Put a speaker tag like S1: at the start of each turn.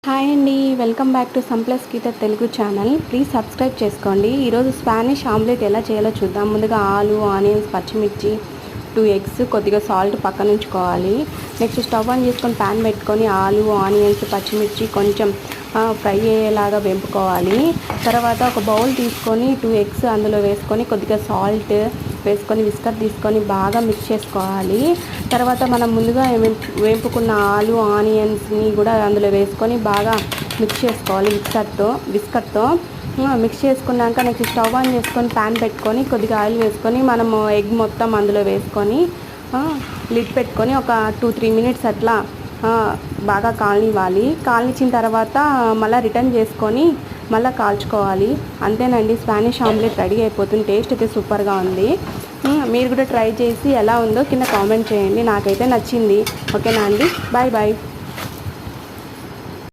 S1: Hi అండి, welcome back to సంప్లస్ Geetha Telugu channel. Please subscribe చేసుకోండి. ఈరోజు స్పానిష్ ఆమ్లెట్ ఎలా చేయాలో చూద్దాం. ముందుగా ఆలు, ఆనియన్స్, పచ్చిమిర్చి, 2 ఎగ్స్, కొద్దిగా సాల్ట్ పక్కన ఉంచుకోవాలి. నెక్స్ట్ స్టవ్ ఆన్ చేసుకొని ప్యాన్ పెట్టుకొని ఆలు, ఆనియన్స్, పచ్చిమిర్చి కొంచెం ఫ్రై అయ్యేలాగా వేపుకోవాలి. తర్వాత ఒక బౌల్ తీసుకొని 2 ఎగ్స్ అందులో వేసుకొని కొద్దిగా సాల్ట్ వేసుకొని విస్కర్ తీసుకొని బాగా మిక్స్ చేసుకోవాలి. తర్వాత మనం ముందుగా వేపుకున్న ఆలు, ఆనియన్స్ని కూడా అందులో వేసుకొని బాగా మిక్స్ చేసుకోవాలి విస్కర్తో మిక్స్ చేసుకున్నాక నెక్స్ట్ స్టవ్ ఆన్ చేసుకొని ప్యాన్ పెట్టుకొని కొద్దిగా ఆయిల్ వేసుకొని మనము ఎగ్ మొత్తం అందులో వేసుకొని లిడ్ పెట్టుకొని ఒక 2-3 మినిట్స్ అట్లా బాగా కాల్నిచ్చిన తర్వాత మళ్ళీ రిటర్న్ చేసుకొని మళ్ళీ కాల్చుకోవాలి. అంతేనండి, స్పానిష్ ఆమ్లెట్ రెడీ అయిపోతుంది. టేస్ట్ అయితే సూపర్గా ఉంది. మీరు కూడా ట్రై చేసి ఎలా ఉందో కింద కామెంట్ చేయండి. నాకైతే నచ్చింది. ఓకేనా అండి, బాయ్ బాయ్.